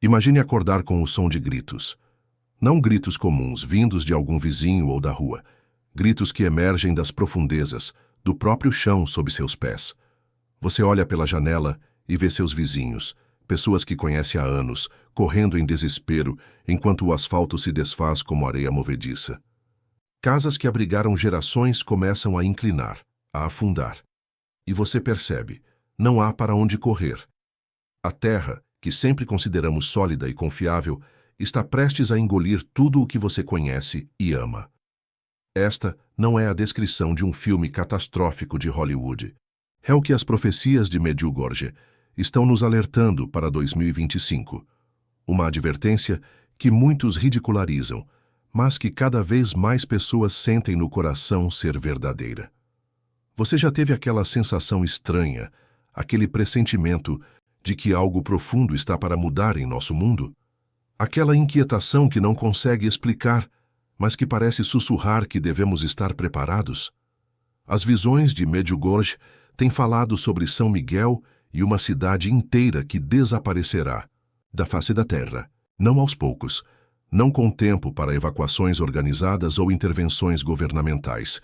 Imagine acordar com o som de gritos. Não gritos comuns, vindos de algum vizinho ou da rua. Gritos que emergem das profundezas, do próprio chão sob seus pés. Você olha pela janela e vê seus vizinhos, pessoas que conhece há anos, correndo em desespero enquanto o asfalto se desfaz como areia movediça. Casas que abrigaram gerações começam a inclinar, a afundar. E você percebe, não há para onde correr. A terra, que sempre consideramos sólida e confiável, está prestes a engolir tudo o que você conhece e ama. Esta não é a descrição de um filme catastrófico de Hollywood. É o que as profecias de Medjugorje estão nos alertando para 2025. Uma advertência que muitos ridicularizam, mas que cada vez mais pessoas sentem no coração ser verdadeira. Você já teve aquela sensação estranha, aquele pressentimento de que algo profundo está para mudar em nosso mundo? Aquela inquietação que não consegue explicar, mas que parece sussurrar que devemos estar preparados? As visões de Medjugorje têm falado sobre São Miguel e uma cidade inteira que desaparecerá da face da terra, não aos poucos, não com tempo para evacuações organizadas ou intervenções governamentais,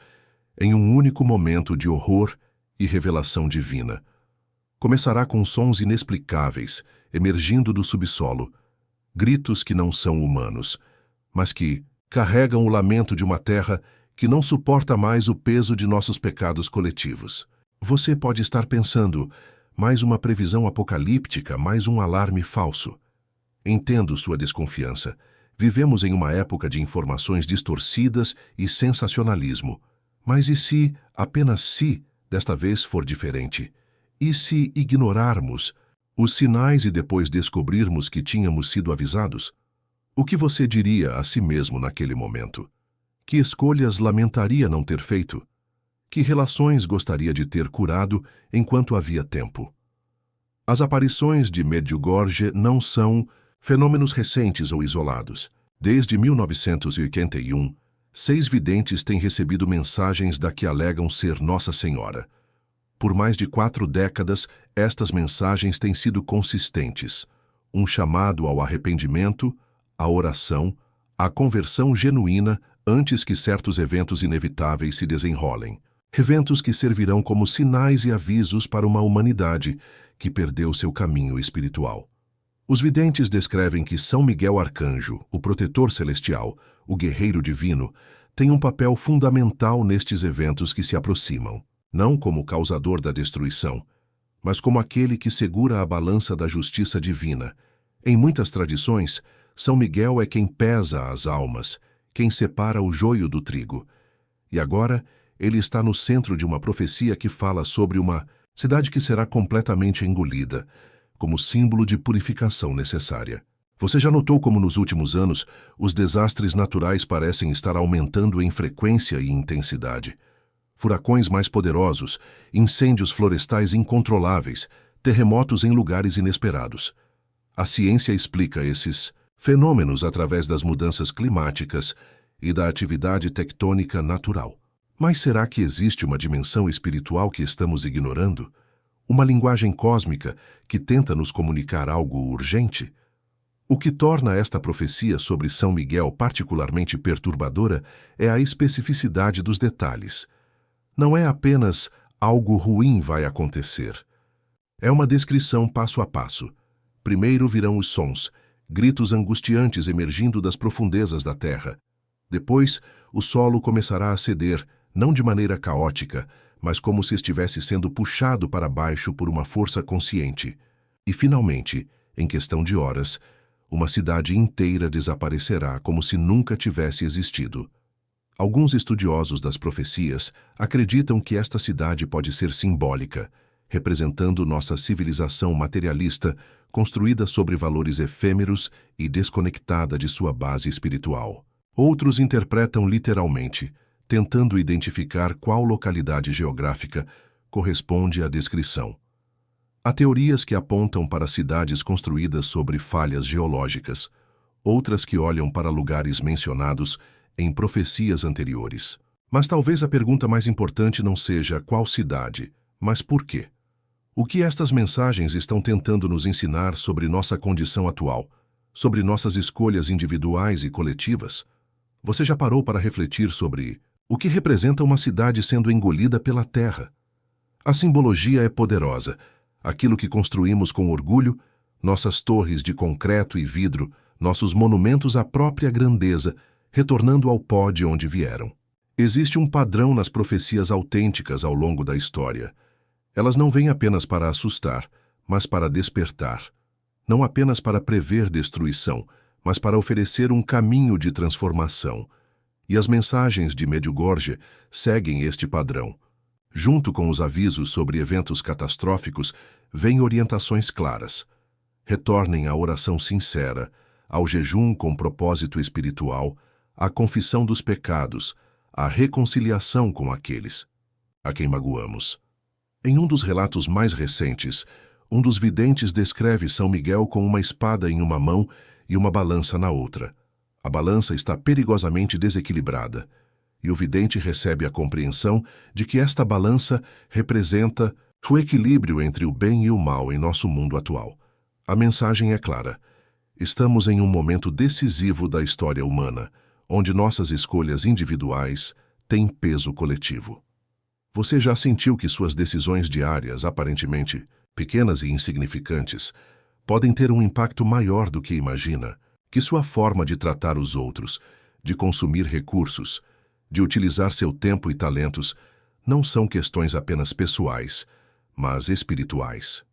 em um único momento de horror e revelação divina. Começará com sons inexplicáveis, emergindo do subsolo, gritos que não são humanos, mas que carregam o lamento de uma terra que não suporta mais o peso de nossos pecados coletivos. Você pode estar pensando, mais uma previsão apocalíptica, mais um alarme falso. Entendo sua desconfiança. Vivemos em uma época de informações distorcidas e sensacionalismo. Mas e se, apenas se, desta vez for diferente? E se ignorarmos os sinais e depois descobrirmos que tínhamos sido avisados? O que você diria a si mesmo naquele momento? Que escolhas lamentaria não ter feito? Que relações gostaria de ter curado enquanto havia tempo? As aparições de Medjugorje não são fenômenos recentes ou isolados. Desde 1981, 6 videntes têm recebido mensagens da que alegam ser Nossa Senhora. Por mais de 4 décadas, estas mensagens têm sido consistentes. Um chamado ao arrependimento, à oração, à conversão genuína antes que certos eventos inevitáveis se desenrolem. Eventos que servirão como sinais e avisos para uma humanidade que perdeu seu caminho espiritual. Os videntes descrevem que São Miguel Arcanjo, o protetor celestial, o guerreiro divino, tem um papel fundamental nestes eventos que se aproximam, não como causador da destruição, mas como aquele que segura a balança da justiça divina. Em muitas tradições, São Miguel é quem pesa as almas, quem separa o joio do trigo. E agora, ele está no centro de uma profecia que fala sobre uma cidade que será completamente engolida, como símbolo de purificação necessária. Você já notou como nos últimos anos os desastres naturais parecem estar aumentando em frequência e intensidade? Furacões mais poderosos, incêndios florestais incontroláveis, terremotos em lugares inesperados. A ciência explica esses fenômenos através das mudanças climáticas e da atividade tectônica natural. Mas será que existe uma dimensão espiritual que estamos ignorando? Uma linguagem cósmica que tenta nos comunicar algo urgente? O que torna esta profecia sobre São Miguel particularmente perturbadora é a especificidade dos detalhes. Não é apenas algo ruim vai acontecer. É uma descrição passo a passo. Primeiro virão os sons, gritos angustiantes emergindo das profundezas da terra. Depois, o solo começará a ceder, não de maneira caótica, mas como se estivesse sendo puxado para baixo por uma força consciente. E, finalmente, em questão de horas, uma cidade inteira desaparecerá como se nunca tivesse existido. Alguns estudiosos das profecias acreditam que esta cidade pode ser simbólica, representando nossa civilização materialista, construída sobre valores efêmeros e desconectada de sua base espiritual. Outros interpretam literalmente, tentando identificar qual localidade geográfica corresponde à descrição. Há teorias que apontam para cidades construídas sobre falhas geológicas, outras que olham para lugares mencionados em profecias anteriores. Mas talvez a pergunta mais importante não seja qual cidade, mas por quê? O que estas mensagens estão tentando nos ensinar sobre nossa condição atual, sobre nossas escolhas individuais e coletivas? Você já parou para refletir sobre o que representa uma cidade sendo engolida pela terra? A simbologia é poderosa. Aquilo que construímos com orgulho, nossas torres de concreto e vidro, nossos monumentos à própria grandeza, retornando ao pó de onde vieram. Existe um padrão nas profecias autênticas ao longo da história. Elas não vêm apenas para assustar, mas para despertar. Não apenas para prever destruição, mas para oferecer um caminho de transformação. E as mensagens de Medjugorje seguem este padrão. Junto com os avisos sobre eventos catastróficos, vêm orientações claras. Retornem à oração sincera, ao jejum com propósito espiritual, à confissão dos pecados, à reconciliação com aqueles a quem magoamos. Em um dos relatos mais recentes, um dos videntes descreve São Miguel com uma espada em uma mão e uma balança na outra. A balança está perigosamente desequilibrada, e o vidente recebe a compreensão de que esta balança representa o equilíbrio entre o bem e o mal em nosso mundo atual. A mensagem é clara. Estamos em um momento decisivo da história humana, onde nossas escolhas individuais têm peso coletivo. Você já sentiu que suas decisões diárias, aparentemente pequenas e insignificantes, podem ter um impacto maior do que imagina? Que sua forma de tratar os outros, de consumir recursos, de utilizar seu tempo e talentos, não são questões apenas pessoais, mas espirituais.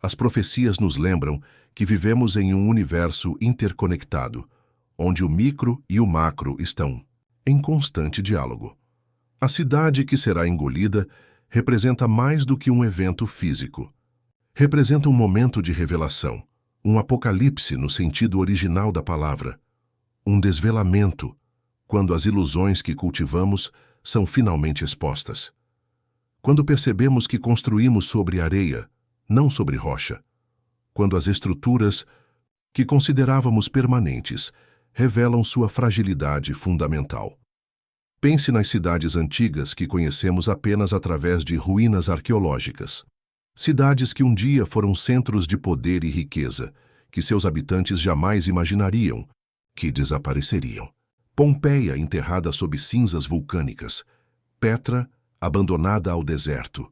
As profecias nos lembram que vivemos em um universo interconectado, onde o micro e o macro estão em constante diálogo. A cidade que será engolida representa mais do que um evento físico. Representa um momento de revelação, um apocalipse no sentido original da palavra, um desvelamento, quando as ilusões que cultivamos são finalmente expostas. Quando percebemos que construímos sobre areia, não sobre rocha. Quando as estruturas que considerávamos permanentes revelam sua fragilidade fundamental. Pense nas cidades antigas que conhecemos apenas através de ruínas arqueológicas. Cidades que um dia foram centros de poder e riqueza, que seus habitantes jamais imaginariam que desapareceriam. Pompeia enterrada sob cinzas vulcânicas, Petra abandonada ao deserto,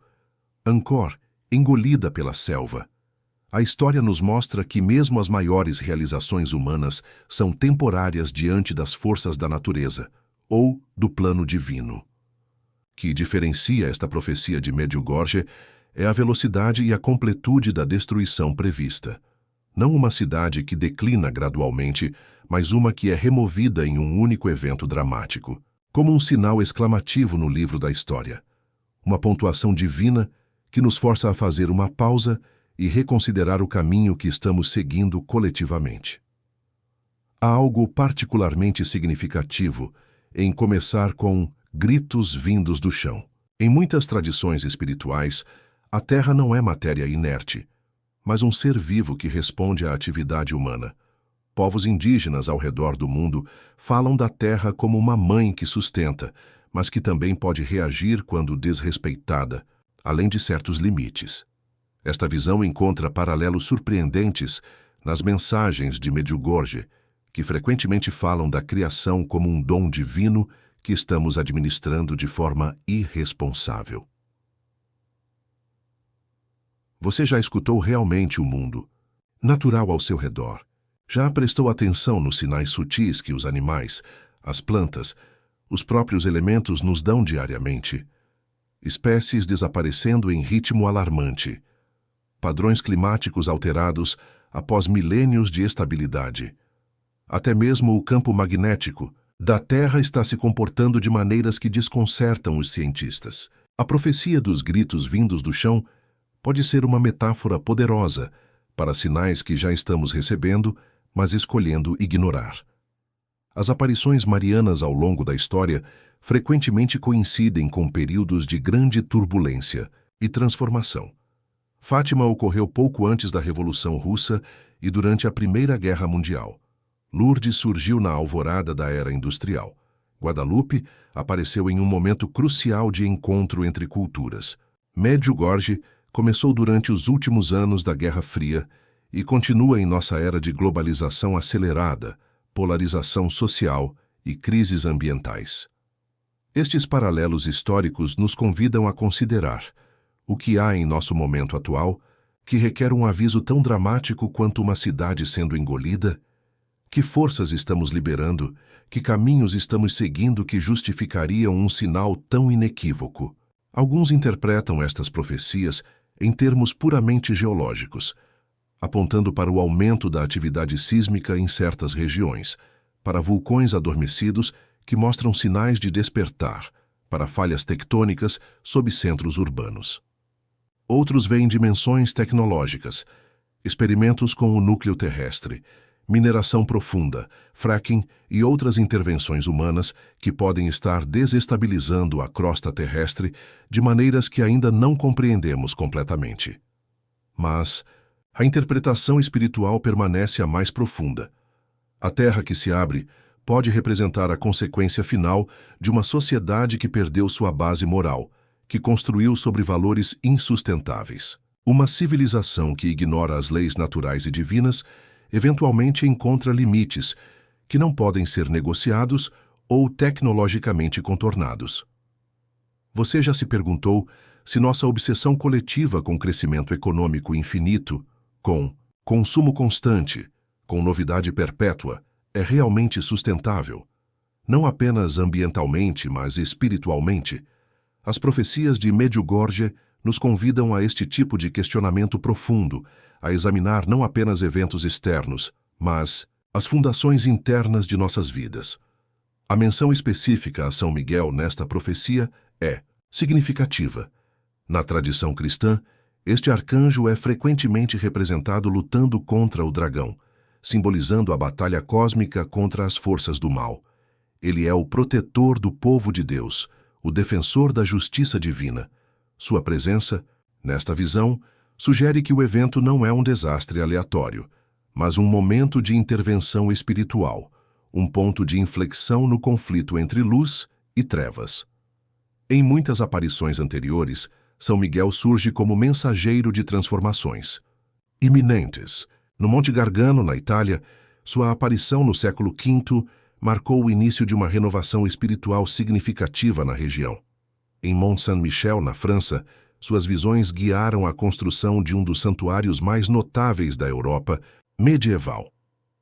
Angkor engolida pela selva. A história nos mostra que mesmo as maiores realizações humanas são temporárias diante das forças da natureza, ou do plano divino. O que diferencia esta profecia de Medjugorje é a velocidade e a completude da destruição prevista. Não uma cidade que declina gradualmente, mas uma que é removida em um único evento dramático, como um sinal exclamativo no livro da história. Uma pontuação divina que nos força a fazer uma pausa e reconsiderar o caminho que estamos seguindo coletivamente. Há algo particularmente significativo em começar com gritos vindos do chão. Em muitas tradições espirituais, a Terra não é matéria inerte, mas um ser vivo que responde à atividade humana. Povos indígenas ao redor do mundo falam da Terra como uma mãe que sustenta, mas que também pode reagir quando desrespeitada, além de certos limites. Esta visão encontra paralelos surpreendentes nas mensagens de Medjugorje, que frequentemente falam da criação como um dom divino que estamos administrando de forma irresponsável. Você já escutou realmente o mundo natural ao seu redor? Já prestou atenção nos sinais sutis que os animais, as plantas, os próprios elementos nos dão diariamente? Espécies desaparecendo em ritmo alarmante. Padrões climáticos alterados após milênios de estabilidade. Até mesmo o campo magnético da Terra está se comportando de maneiras que desconcertam os cientistas. A profecia dos gritos vindos do chão pode ser uma metáfora poderosa para sinais que já estamos recebendo, mas escolhendo ignorar. As aparições marianas ao longo da história frequentemente coincidem com períodos de grande turbulência e transformação. Fátima ocorreu pouco antes da Revolução Russa e durante a Primeira Guerra Mundial. Lourdes surgiu na alvorada da era industrial. Guadalupe apareceu em um momento crucial de encontro entre culturas. Medjugorje começou durante os últimos anos da Guerra Fria e continua em nossa era de globalização acelerada, polarização social e crises ambientais. Estes paralelos históricos nos convidam a considerar o que há em nosso momento atual que requer um aviso tão dramático quanto uma cidade sendo engolida. Que forças estamos liberando, que caminhos estamos seguindo que justificariam um sinal tão inequívoco? Alguns interpretam estas profecias em termos puramente geológicos, apontando para o aumento da atividade sísmica em certas regiões, para vulcões adormecidos que mostram sinais de despertar, para falhas tectônicas sob centros urbanos. Outros veem dimensões tecnológicas, experimentos com o núcleo terrestre, mineração profunda, fracking e outras intervenções humanas que podem estar desestabilizando a crosta terrestre de maneiras que ainda não compreendemos completamente. Mas a interpretação espiritual permanece a mais profunda. A Terra que se abre pode representar a consequência final de uma sociedade que perdeu sua base moral, que construiu sobre valores insustentáveis. Uma civilização que ignora as leis naturais e divinas eventualmente encontra limites que não podem ser negociados ou tecnologicamente contornados. Você já se perguntou se nossa obsessão coletiva com crescimento econômico infinito, com consumo constante, com novidade perpétua, é realmente sustentável? Não apenas ambientalmente, mas espiritualmente. As profecias de Medjugorje nos convidam a este tipo de questionamento profundo, a examinar não apenas eventos externos, mas as fundações internas de nossas vidas. A menção específica a São Miguel nesta profecia é significativa. Na tradição cristã, este arcanjo é frequentemente representado lutando contra o dragão, simbolizando a batalha cósmica contra as forças do mal. Ele é o protetor do povo de Deus, o defensor da justiça divina. Sua presença, nesta visão, sugere que o evento não é um desastre aleatório, mas um momento de intervenção espiritual, um ponto de inflexão no conflito entre luz e trevas. Em muitas aparições anteriores, São Miguel surge como mensageiro de transformações iminentes. No Monte Gargano, na Itália, sua aparição no século V marcou o início de uma renovação espiritual significativa na região. Em Mont Saint-Michel, na França, suas visões guiaram a construção de um dos santuários mais notáveis da Europa medieval.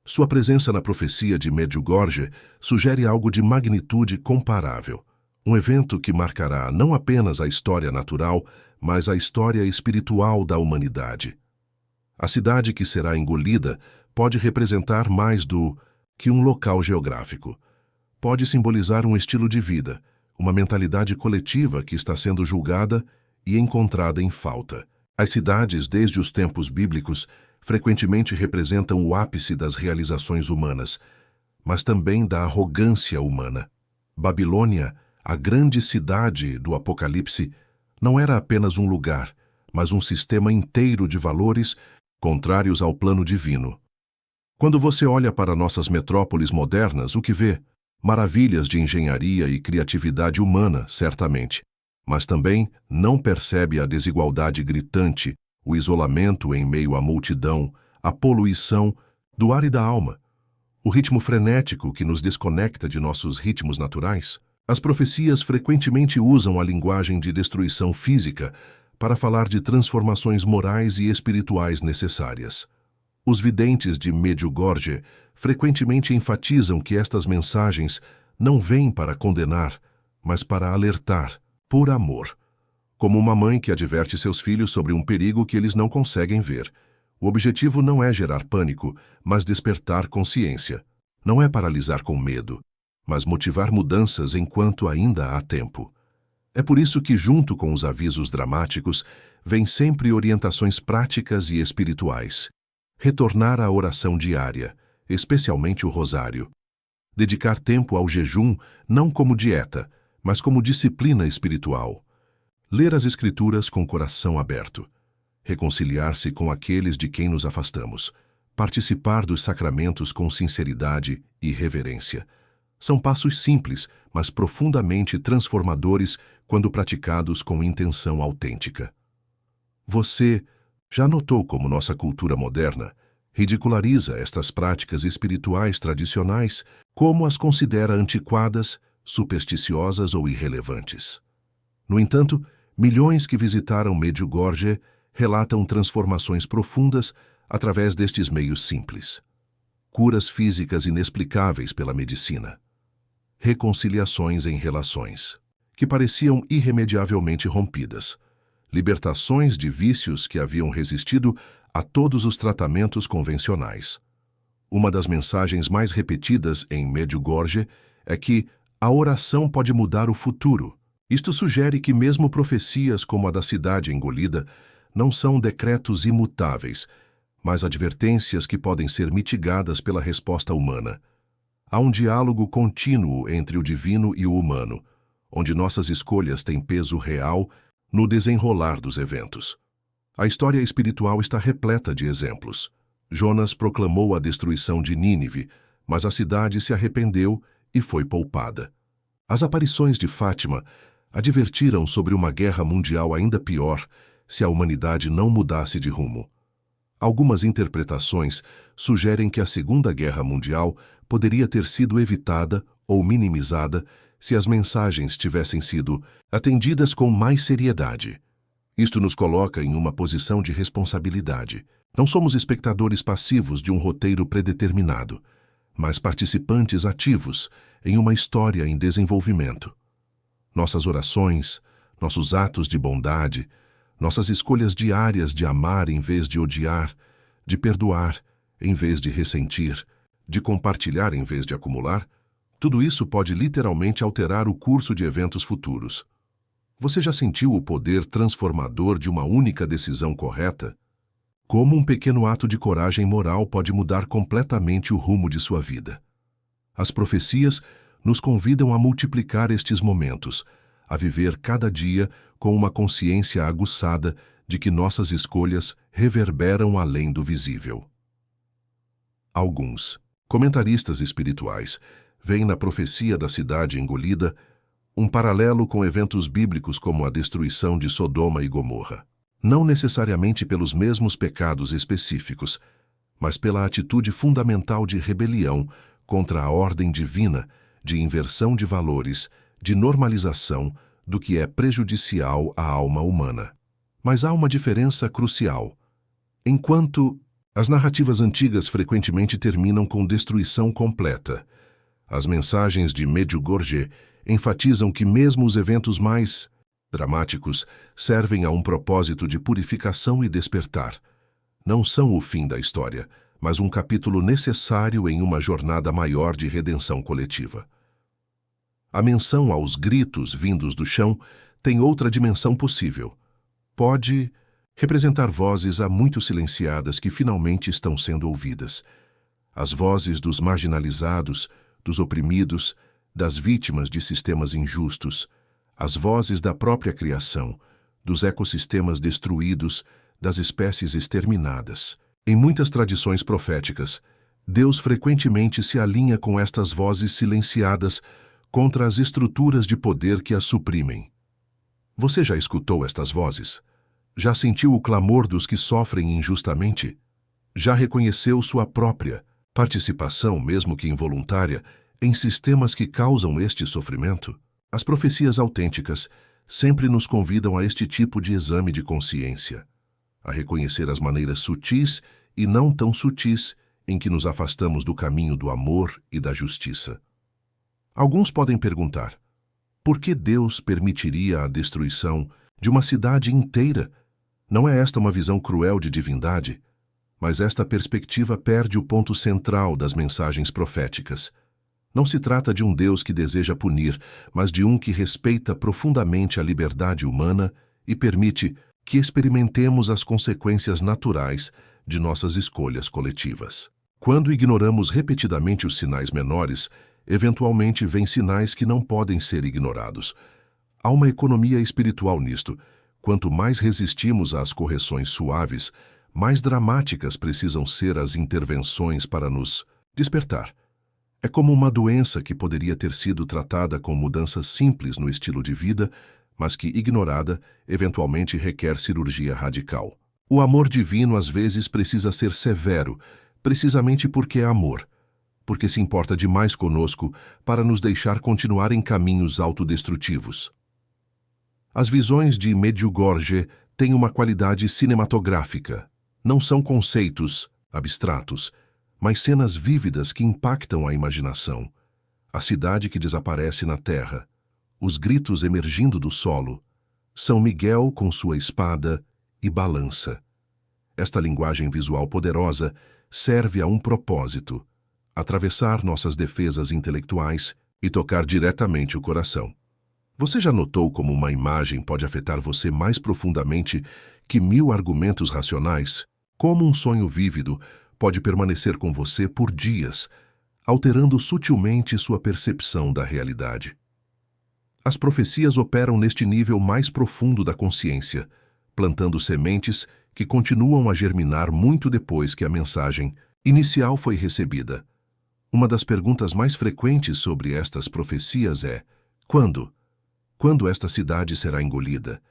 Sua presença na profecia de Medjugorje sugere algo de magnitude comparável, um evento que marcará não apenas a história natural, mas a história espiritual da humanidade. A cidade que será engolida pode representar mais do que um local geográfico. Pode simbolizar um estilo de vida, uma mentalidade coletiva que está sendo julgada e encontrada em falta. As cidades, desde os tempos bíblicos, frequentemente representam o ápice das realizações humanas, mas também da arrogância humana. Babilônia, a grande cidade do Apocalipse, não era apenas um lugar, mas um sistema inteiro de valores contrários ao plano divino. Quando você olha para nossas metrópoles modernas, o que vê? Maravilhas de engenharia e criatividade humana, certamente, mas também não percebe a desigualdade gritante, o isolamento em meio à multidão, a poluição do ar e da alma, o ritmo frenético que nos desconecta de nossos ritmos naturais. As profecias frequentemente usam a linguagem de destruição física para falar de transformações morais e espirituais necessárias. Os videntes de Medjugorje frequentemente enfatizam que estas mensagens não vêm para condenar, mas para alertar, por amor. Como uma mãe que adverte seus filhos sobre um perigo que eles não conseguem ver. O objetivo não é gerar pânico, mas despertar consciência. Não é paralisar com medo, mas motivar mudanças enquanto ainda há tempo. É por isso que, junto com os avisos dramáticos, vêm sempre orientações práticas e espirituais. Retornar à oração diária, especialmente o rosário. Dedicar tempo ao jejum não como dieta, mas como disciplina espiritual. Ler as Escrituras com coração aberto. Reconciliar-se com aqueles de quem nos afastamos. Participar dos sacramentos com sinceridade e reverência. São passos simples, mas profundamente transformadores quando praticados com intenção autêntica. Você já notou como nossa cultura moderna, Ridiculariza estas práticas espirituais tradicionais como as considera antiquadas, supersticiosas ou irrelevantes. No entanto, milhões que visitaram Medjugorje relatam transformações profundas através destes meios simples. Curas físicas inexplicáveis pela medicina. Reconciliações em relações, que pareciam irremediavelmente rompidas. Libertações de vícios que haviam resistido a todos os tratamentos convencionais. Uma das mensagens mais repetidas em Medjugorje é que a oração pode mudar o futuro. Isto sugere que mesmo profecias como a da cidade engolida não são decretos imutáveis, mas advertências que podem ser mitigadas pela resposta humana. Há um diálogo contínuo entre o divino e o humano, onde nossas escolhas têm peso real no desenrolar dos eventos. A história espiritual está repleta de exemplos. Jonas proclamou a destruição de Nínive, mas a cidade se arrependeu e foi poupada. As aparições de Fátima advertiram sobre uma guerra mundial ainda pior se a humanidade não mudasse de rumo. Algumas interpretações sugerem que a Segunda Guerra Mundial poderia ter sido evitada ou minimizada se as mensagens tivessem sido atendidas com mais seriedade. Isto nos coloca em uma posição de responsabilidade. Não somos espectadores passivos de um roteiro predeterminado, mas participantes ativos em uma história em desenvolvimento. Nossas orações, nossos atos de bondade, nossas escolhas diárias de amar em vez de odiar, de perdoar em vez de ressentir, de compartilhar em vez de acumular, tudo isso pode literalmente alterar o curso de eventos futuros. Você já sentiu o poder transformador de uma única decisão correta? Como um pequeno ato de coragem moral pode mudar completamente o rumo de sua vida? As profecias nos convidam a multiplicar estes momentos, a viver cada dia com uma consciência aguçada de que nossas escolhas reverberam além do visível. Alguns comentaristas espirituais veem na profecia da cidade engolida um paralelo com eventos bíblicos como a destruição de Sodoma e Gomorra. Não necessariamente pelos mesmos pecados específicos, mas pela atitude fundamental de rebelião contra a ordem divina, de inversão de valores, de normalização do que é prejudicial à alma humana. Mas há uma diferença crucial. Enquanto as narrativas antigas frequentemente terminam com destruição completa, as mensagens de Medjugorje enfatizam que mesmo os eventos mais dramáticos servem a um propósito de purificação e despertar. Não são o fim da história, mas um capítulo necessário em uma jornada maior de redenção coletiva. A menção aos gritos vindos do chão tem outra dimensão possível. Pode representar vozes há muito silenciadas que finalmente estão sendo ouvidas. As vozes dos marginalizados, dos oprimidos, das vítimas de sistemas injustos, as vozes da própria criação, dos ecossistemas destruídos, das espécies exterminadas. Em muitas tradições proféticas, Deus frequentemente se alinha com estas vozes silenciadas contra as estruturas de poder que as suprimem. Você já escutou estas vozes? Já sentiu o clamor dos que sofrem injustamente? Já reconheceu sua própria participação, mesmo que involuntária, em sistemas que causam este sofrimento? As profecias autênticas sempre nos convidam a este tipo de exame de consciência, a reconhecer as maneiras sutis e não tão sutis em que nos afastamos do caminho do amor e da justiça. Alguns podem perguntar, por que Deus permitiria a destruição de uma cidade inteira? Não é esta uma visão cruel de divindade? Mas esta perspectiva perde o ponto central das mensagens proféticas. Não se trata de um Deus que deseja punir, mas de um que respeita profundamente a liberdade humana e permite que experimentemos as consequências naturais de nossas escolhas coletivas. Quando ignoramos repetidamente os sinais menores, eventualmente vêm sinais que não podem ser ignorados. Há uma economia espiritual nisto. Quanto mais resistimos às correções suaves, mais dramáticas precisam ser as intervenções para nos despertar. É como uma doença que poderia ter sido tratada com mudanças simples no estilo de vida, mas que, ignorada, eventualmente requer cirurgia radical. O amor divino às vezes precisa ser severo, precisamente porque é amor, porque se importa demais conosco para nos deixar continuar em caminhos autodestrutivos. As visões de Medjugorje têm uma qualidade cinematográfica. Não são conceitos abstratos, mas cenas vívidas que impactam a imaginação. A cidade que desaparece na terra, os gritos emergindo do solo, São Miguel com sua espada e balança. Esta linguagem visual poderosa serve a um propósito: atravessar nossas defesas intelectuais e tocar diretamente o coração. Você já notou como uma imagem pode afetar você mais profundamente que 1000 argumentos racionais? Como um sonho vívido pode permanecer com você por dias, alterando sutilmente sua percepção da realidade? As profecias operam neste nível mais profundo da consciência, plantando sementes que continuam a germinar muito depois que a mensagem inicial foi recebida. Uma das perguntas mais frequentes sobre estas profecias é: quando? Quando esta cidade será engolida?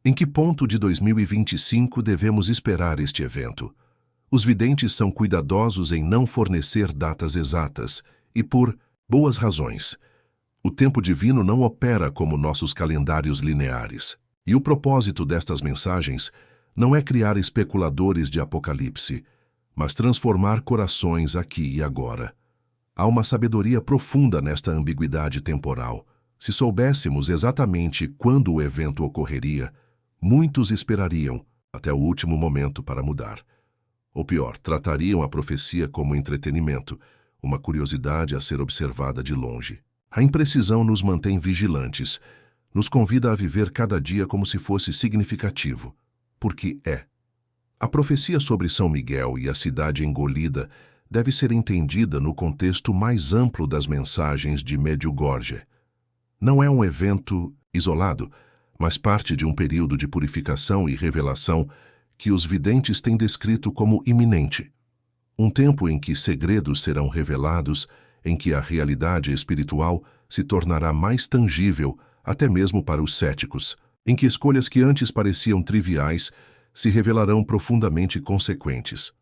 Em que ponto de 2025 devemos esperar este evento? Os videntes são cuidadosos em não fornecer datas exatas, e por boas razões. O tempo divino não opera como nossos calendários lineares. E o propósito destas mensagens não é criar especuladores de apocalipse, mas transformar corações aqui e agora. Há uma sabedoria profunda nesta ambiguidade temporal. Se soubéssemos exatamente quando o evento ocorreria, muitos esperariam até o último momento para mudar. Ou pior, tratariam a profecia como entretenimento, uma curiosidade a ser observada de longe. A imprecisão nos mantém vigilantes, nos convida a viver cada dia como se fosse significativo, porque é. A profecia sobre São Miguel e a cidade engolida deve ser entendida no contexto mais amplo das mensagens de Medjugorje. Não é um evento isolado, mas parte de um período de purificação e revelação que os videntes têm descrito como iminente. Um tempo em que segredos serão revelados, em que a realidade espiritual se tornará mais tangível, até mesmo para os céticos, em que escolhas que antes pareciam triviais se revelarão profundamente consequentes.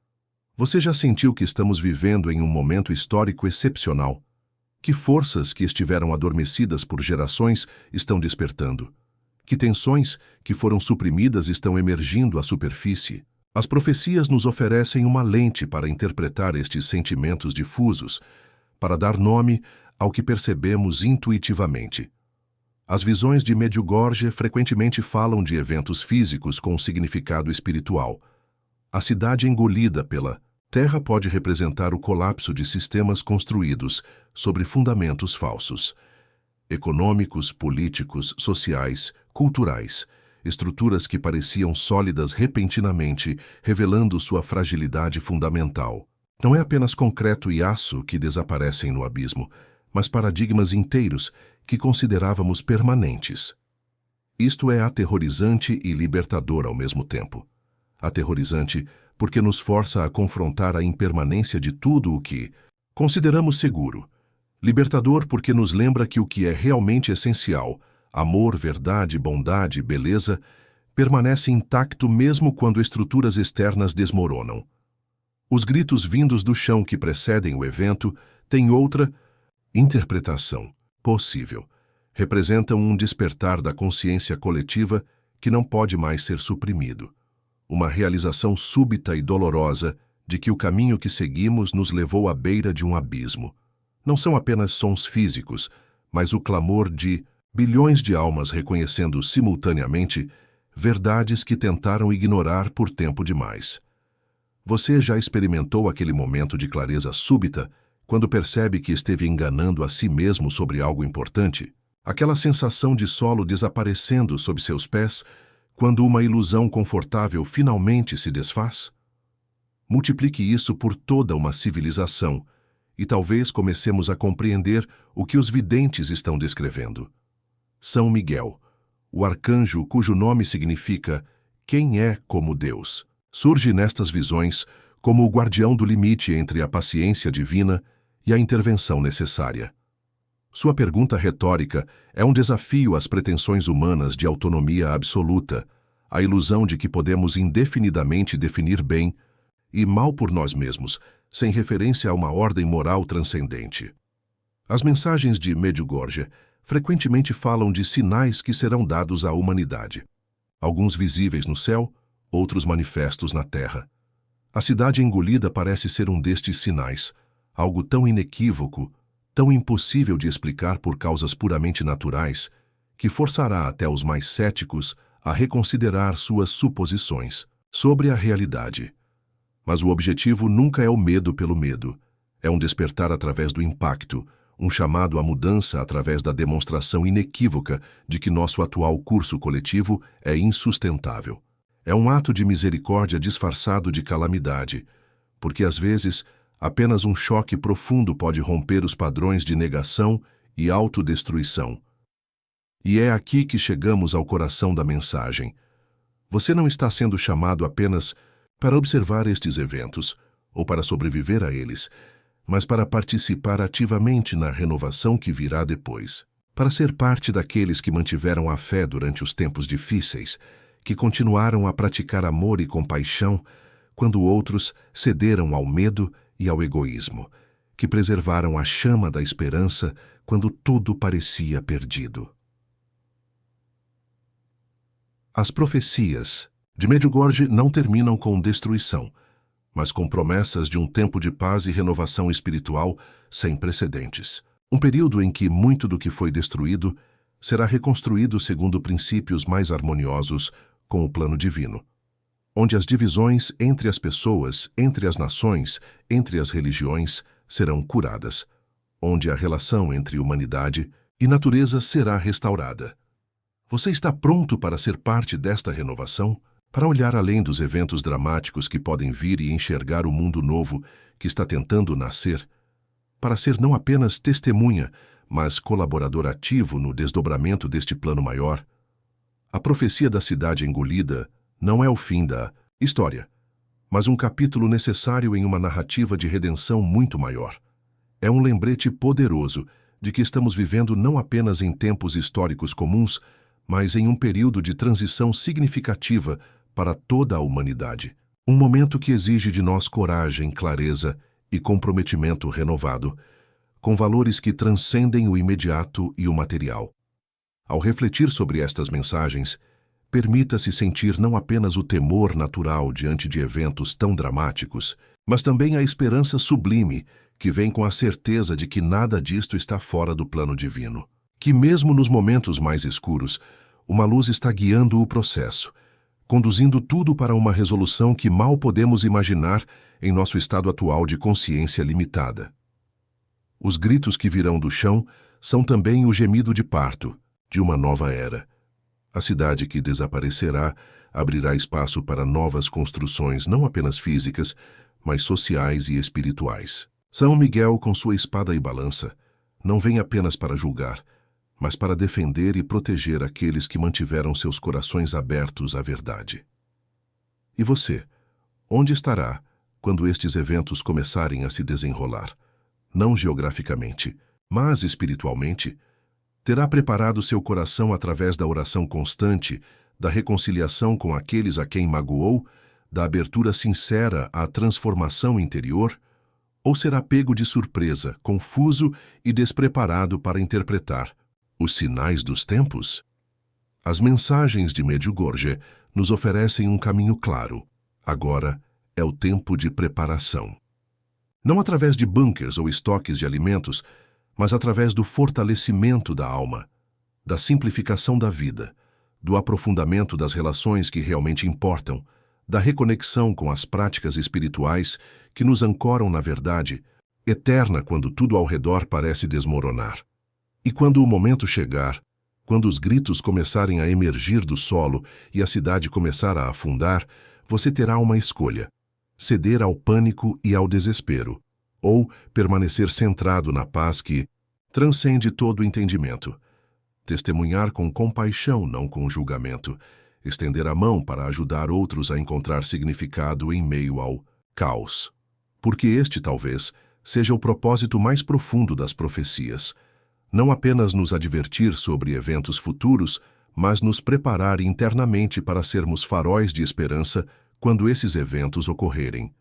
Você já sentiu que estamos vivendo em um momento histórico excepcional? Que forças que estiveram adormecidas por gerações estão despertando? Que tensões que foram suprimidas estão emergindo à superfície? As profecias nos oferecem uma lente para interpretar estes sentimentos difusos, para dar nome ao que percebemos intuitivamente. As visões de Medjugorje frequentemente falam de eventos físicos com significado espiritual. A cidade engolida pela terra pode representar o colapso de sistemas construídos sobre fundamentos falsos. Econômicos, políticos, sociais, culturais, estruturas que pareciam sólidas repentinamente, revelando sua fragilidade fundamental. Não é apenas concreto e aço que desaparecem no abismo, mas paradigmas inteiros que considerávamos permanentes. Isto é aterrorizante e libertador ao mesmo tempo. Aterrorizante porque nos força a confrontar a impermanência de tudo o que consideramos seguro. Libertador porque nos lembra que o que é realmente essencial, amor, verdade, bondade, beleza, permanece intacto mesmo quando estruturas externas desmoronam. Os gritos vindos do chão que precedem o evento têm outra interpretação possível. Representam um despertar da consciência coletiva que não pode mais ser suprimido. Uma realização súbita e dolorosa de que o caminho que seguimos nos levou à beira de um abismo. Não são apenas sons físicos, mas o clamor de bilhões de almas reconhecendo simultaneamente verdades que tentaram ignorar por tempo demais. Você já experimentou aquele momento de clareza súbita quando percebe que esteve enganando a si mesmo sobre algo importante? Aquela sensação de solo desaparecendo sob seus pés quando uma ilusão confortável finalmente se desfaz? Multiplique isso por toda uma civilização e talvez comecemos a compreender o que os videntes estão descrevendo. São Miguel, o arcanjo cujo nome significa quem é como Deus, surge nestas visões como o guardião do limite entre a paciência divina e a intervenção necessária. Sua pergunta retórica é um desafio às pretensões humanas de autonomia absoluta, à ilusão de que podemos indefinidamente definir bem e mal por nós mesmos, sem referência a uma ordem moral transcendente. As mensagens de Medjugorje frequentemente falam de sinais que serão dados à humanidade. Alguns visíveis no céu, outros manifestos na terra. A cidade engolida parece ser um destes sinais, algo tão inequívoco, tão impossível de explicar por causas puramente naturais, que forçará até os mais céticos a reconsiderar suas suposições sobre a realidade. Mas o objetivo nunca é o medo pelo medo. É um despertar através do impacto, um chamado à mudança através da demonstração inequívoca de que nosso atual curso coletivo é insustentável. É um ato de misericórdia disfarçado de calamidade, porque às vezes apenas um choque profundo pode romper os padrões de negação e autodestruição. E é aqui que chegamos ao coração da mensagem. Você não está sendo chamado apenas para observar estes eventos, ou para sobreviver a eles, mas para participar ativamente na renovação que virá depois. Para ser parte daqueles que mantiveram a fé durante os tempos difíceis, que continuaram a praticar amor e compaixão, quando outros cederam ao medo e ao egoísmo, que preservaram a chama da esperança quando tudo parecia perdido. As profecias de Medjugorje não terminam com destruição, mas com promessas de um tempo de paz e renovação espiritual sem precedentes. Um período em que muito do que foi destruído será reconstruído segundo princípios mais harmoniosos com o plano divino, onde as divisões entre as pessoas, entre as nações, entre as religiões serão curadas, onde a relação entre humanidade e natureza será restaurada. Você está pronto para ser parte desta renovação? Para olhar além dos eventos dramáticos que podem vir e enxergar o mundo novo que está tentando nascer? Para ser não apenas testemunha, mas colaborador ativo no desdobramento deste plano maior? A profecia da cidade engolida não é o fim da história, mas um capítulo necessário em uma narrativa de redenção muito maior. É um lembrete poderoso de que estamos vivendo não apenas em tempos históricos comuns, mas em um período de transição significativa para toda a humanidade. Um momento que exige de nós coragem, clareza e comprometimento renovado, com valores que transcendem o imediato e o material. Ao refletir sobre estas mensagens, permita-se sentir não apenas o temor natural diante de eventos tão dramáticos, mas também a esperança sublime que vem com a certeza de que nada disto está fora do plano divino. Que mesmo nos momentos mais escuros, uma luz está guiando o processo, conduzindo tudo para uma resolução que mal podemos imaginar em nosso estado atual de consciência limitada. Os gritos que virão do chão são também o gemido de parto de uma nova era. A cidade que desaparecerá abrirá espaço para novas construções não apenas físicas, mas sociais e espirituais. São Miguel, com sua espada e balança, não vem apenas para julgar, mas para defender e proteger aqueles que mantiveram seus corações abertos à verdade. E você, onde estará quando estes eventos começarem a se desenrolar? Não geograficamente, mas espiritualmente? Terá preparado seu coração através da oração constante, da reconciliação com aqueles a quem magoou, da abertura sincera à transformação interior? Ou será pego de surpresa, confuso e despreparado para interpretar os sinais dos tempos? As mensagens de Medjugorje nos oferecem um caminho claro. Agora é o tempo de preparação. Não através de bunkers ou estoques de alimentos, mas através do fortalecimento da alma, da simplificação da vida, do aprofundamento das relações que realmente importam, da reconexão com as práticas espirituais que nos ancoram na verdade, eterna quando tudo ao redor parece desmoronar. E quando o momento chegar, quando os gritos começarem a emergir do solo e a cidade começar a afundar, você terá uma escolha: ceder ao pânico e ao desespero, ou permanecer centrado na paz que transcende todo o entendimento. Testemunhar com compaixão, não com julgamento. Estender a mão para ajudar outros a encontrar significado em meio ao caos. Porque este, talvez, seja o propósito mais profundo das profecias. Não apenas nos advertir sobre eventos futuros, mas nos preparar internamente para sermos faróis de esperança quando esses eventos ocorrerem.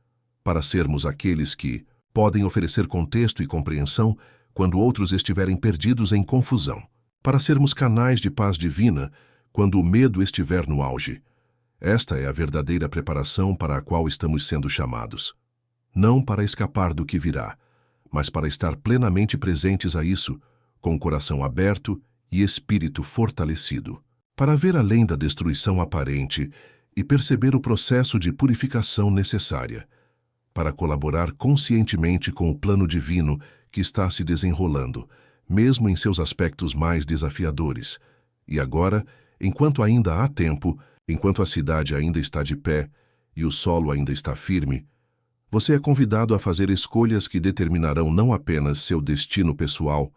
para sermos aqueles que podem oferecer contexto e compreensão quando outros estiverem perdidos em confusão, para sermos canais de paz divina quando o medo estiver no auge. Esta é a verdadeira preparação para a qual estamos sendo chamados. Não para escapar do que virá, mas para estar plenamente presentes a isso, com o coração aberto e espírito fortalecido, para ver além da destruição aparente e perceber o processo de purificação necessária, para colaborar conscientemente com o plano divino que está se desenrolando, mesmo em seus aspectos mais desafiadores. E agora, enquanto ainda há tempo, enquanto a cidade ainda está de pé e o solo ainda está firme, você é convidado a fazer escolhas que determinarão não apenas seu destino pessoal,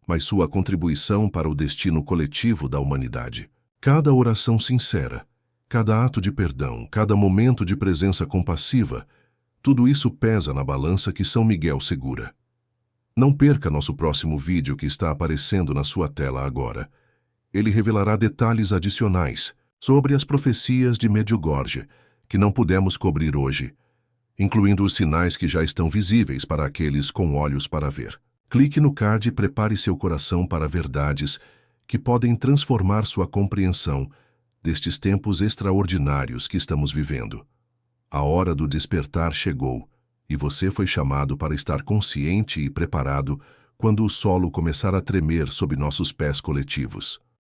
mas sua contribuição para o destino coletivo da humanidade. Cada oração sincera, cada ato de perdão, cada momento de presença compassiva, tudo isso pesa na balança que São Miguel segura. Não perca nosso próximo vídeo que está aparecendo na sua tela agora. Ele revelará detalhes adicionais sobre as profecias de Medjugorje, que não pudemos cobrir hoje, incluindo os sinais que já estão visíveis para aqueles com olhos para ver. Clique no card e prepare seu coração para verdades que podem transformar sua compreensão destes tempos extraordinários que estamos vivendo. A hora do despertar chegou, e você foi chamado para estar consciente e preparado quando o solo começar a tremer sob nossos pés coletivos.